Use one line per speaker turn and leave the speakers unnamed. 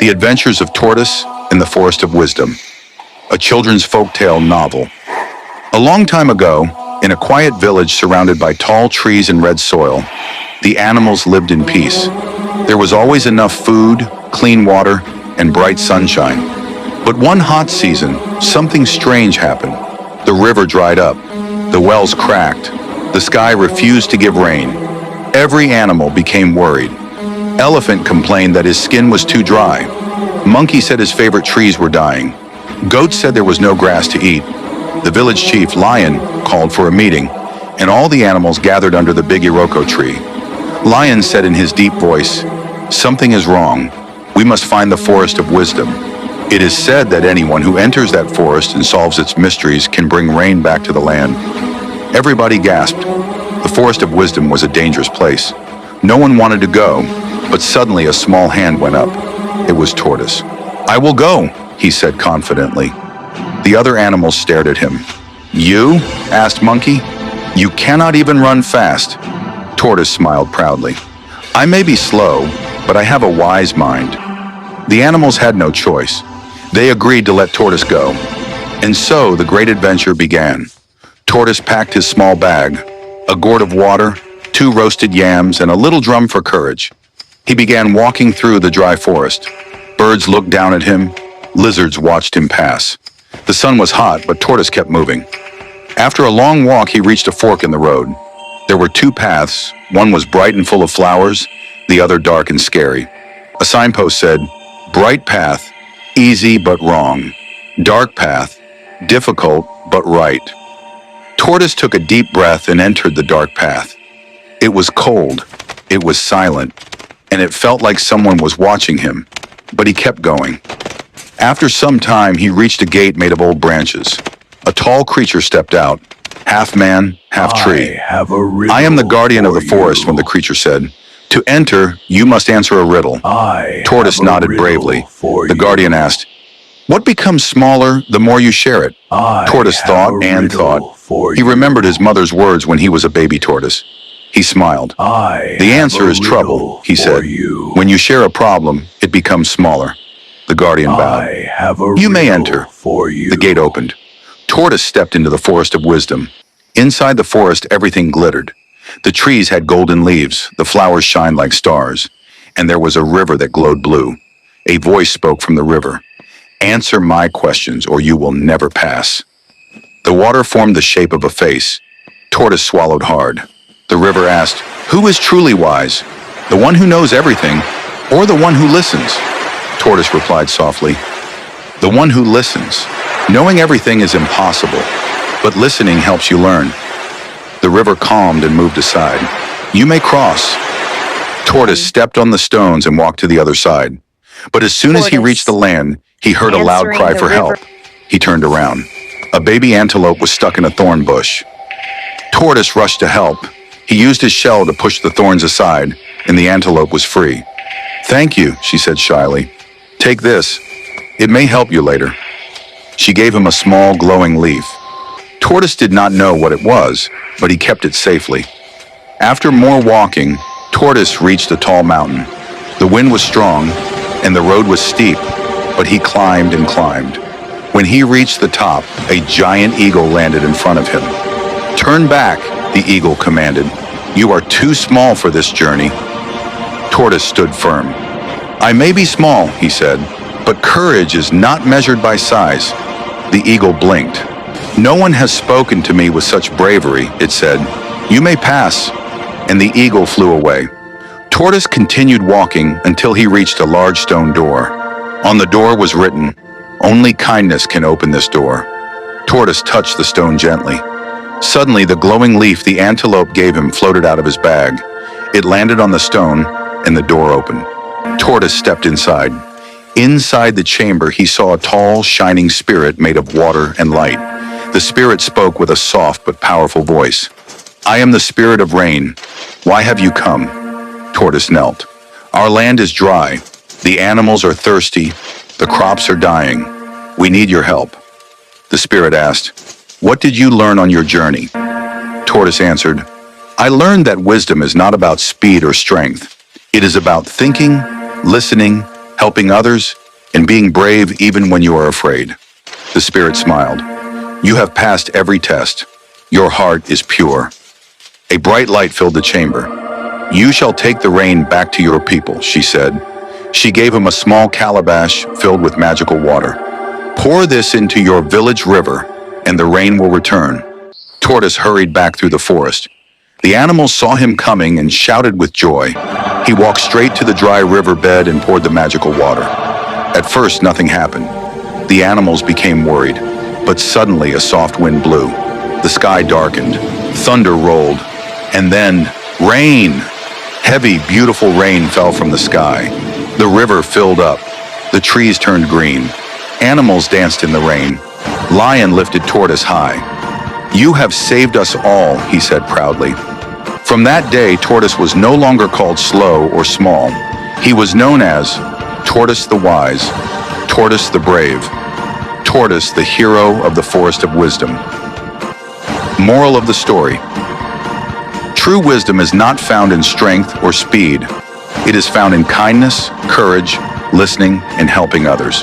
The Adventures of Tortoise in the Forest of Wisdom, a children's folktale novel. A long time ago, in a quiet village surrounded by tall trees and red soil, the animals lived in peace. There was always enough food, clean water, and bright sunshine. But one hot season, something strange happened. The river dried up, the wells cracked, the sky refused to give rain. Every animal became worried. Elephant complained that his skin was too dry. Monkey said his favorite trees were dying. Goat said there was no grass to eat. The village chief, Lion, called for a meeting, and all the animals gathered under the big Iroko tree. Lion said in his deep voice, "Something is wrong. We must find the Forest of Wisdom. It is said that anyone who enters that forest and solves its mysteries can bring rain back to the land." Everybody gasped. The Forest of Wisdom was a dangerous place. No one wanted to go, but suddenly a small hand went up. It was Tortoise. "I will go," he said confidently. The other animals stared at him. "You?" asked Monkey. "You cannot even run fast." Tortoise smiled proudly. "I may be slow, but I have a wise mind." The animals had no choice. They agreed to let Tortoise go. And so the great adventure began. Tortoise packed his small bag, a gourd of water, 2 roasted yams, and a little drum for courage. He began walking through the dry forest. Birds looked down at him. Lizards watched him pass. The sun was hot, but Tortoise kept moving. After a long walk, he reached a fork in the road. There were 2 paths. One was bright and full of flowers, the other dark and scary. A signpost said, "Bright path, easy but wrong. Dark path, difficult but right." Tortoise took a deep breath and entered the dark path. It was cold, it was silent, and it felt like someone was watching him, but he kept going. After some time, he reached a gate made of old branches. A tall creature stepped out, half man, half tree. "I am the guardian of the forest," when the creature said. "To enter, you must answer a riddle." Tortoise nodded bravely. The guardian asked, "What becomes smaller the more you share it?" Tortoise thought and thought. He remembered his mother's words when he was a baby tortoise. He smiled. "The answer is trouble," he said. "When you share a problem, it becomes smaller." The guardian bowed. "You may enter." The gate opened. Tortoise stepped into the Forest of Wisdom. Inside the forest, everything glittered. The trees had golden leaves, the flowers shined like stars, and there was a river that glowed blue. A voice spoke from the river. "Answer my questions, or you will never pass." The water formed the shape of a face. Tortoise swallowed hard. The river asked, "Who is truly wise? The one who knows everything, or the one who listens?" Tortoise replied softly, "The one who listens. Knowing everything is impossible, but listening helps you learn." The river calmed and moved aside. "You may cross." Tortoise stepped on the stones and walked to the other side. But as soon as he reached the land, he heard a loud cry for help. He turned around. A baby antelope was stuck in a thorn bush. Tortoise rushed to help. He used his shell to push the thorns aside, and the antelope was free. "Thank you," she said shyly. "Take this. It may help you later." She gave him a small glowing leaf. Tortoise did not know what it was, but he kept it safely. After more walking, Tortoise reached a tall mountain. The wind was strong, and the road was steep, but he climbed and climbed. When he reached the top, a giant eagle landed in front of him. "Turn back," the eagle commanded. "You are too small for this journey." Tortoise stood firm. "I may be small," he said, "but courage is not measured by size." The eagle blinked. "No one has spoken to me with such bravery," it said. "You may pass." And the eagle flew away. Tortoise continued walking until he reached a large stone door. On the door was written, "Only kindness can open this door." Tortoise touched the stone gently. Suddenly, the glowing leaf the antelope gave him floated out of his bag. It landed on the stone, and the door opened. Tortoise stepped inside. Inside the chamber, he saw a tall, shining spirit made of water and light. The spirit spoke with a soft but powerful voice. "I am the spirit of rain. Why have you come?" Tortoise knelt. "Our land is dry. The animals are thirsty. The crops are dying. We need your help." The spirit asked, "What did you learn on your journey?" Tortoise answered, "I learned that wisdom is not about speed or strength. It is about thinking, listening, helping others, and being brave even when you are afraid. The spirit smiled. You have passed every test. Your heart is pure. A bright light filled the chamber. You shall take the rain back to your people, she said. She gave him a small calabash filled with magical water. Pour this into your village river, and the rain will return. Tortoise hurried back through the forest. The animals saw him coming and shouted with joy. He walked straight to the dry riverbed and poured the magical water. At first, nothing happened. The animals became worried, but suddenly a soft wind blew. The sky darkened, thunder rolled, and then rain. Heavy, beautiful rain fell from the sky. The river filled up. The trees turned green. Animals danced in the rain. Lion lifted Tortoise high. You have saved us all, he said proudly. From that day, Tortoise was no longer called slow or small. He was known as Tortoise the Wise, Tortoise the Brave, Tortoise the hero of the Forest of Wisdom. Moral of the story. True wisdom is not found in strength or speed. It is found in kindness, courage, listening, and helping others.